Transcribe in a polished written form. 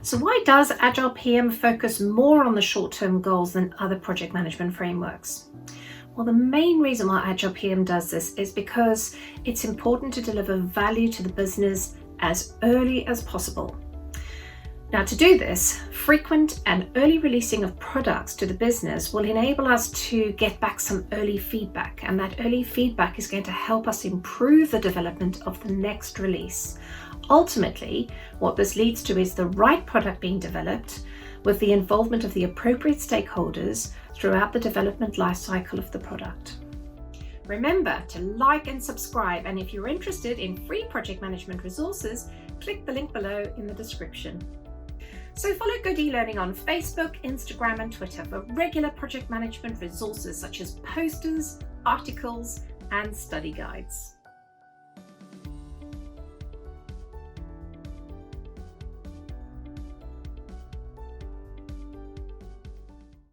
So why does Agile PM focus more on the short-term goals than other project management frameworks? Well, the main reason why Agile PM does this is because it's important to deliver value to the business as early as possible. Now, to do this, frequent and early releasing of products to the business will enable us to get back some early feedback, and that early feedback is going to help us improve the development of the next release. Ultimately, what this leads to is the right product being developed with the involvement of the appropriate stakeholders throughout the development lifecycle of the product. Remember to like and subscribe, and if you're interested in free project management resources, click the link below in the description. So follow Good eLearning on Facebook, Instagram and Twitter for regular project management resources such as posters, articles and study guides.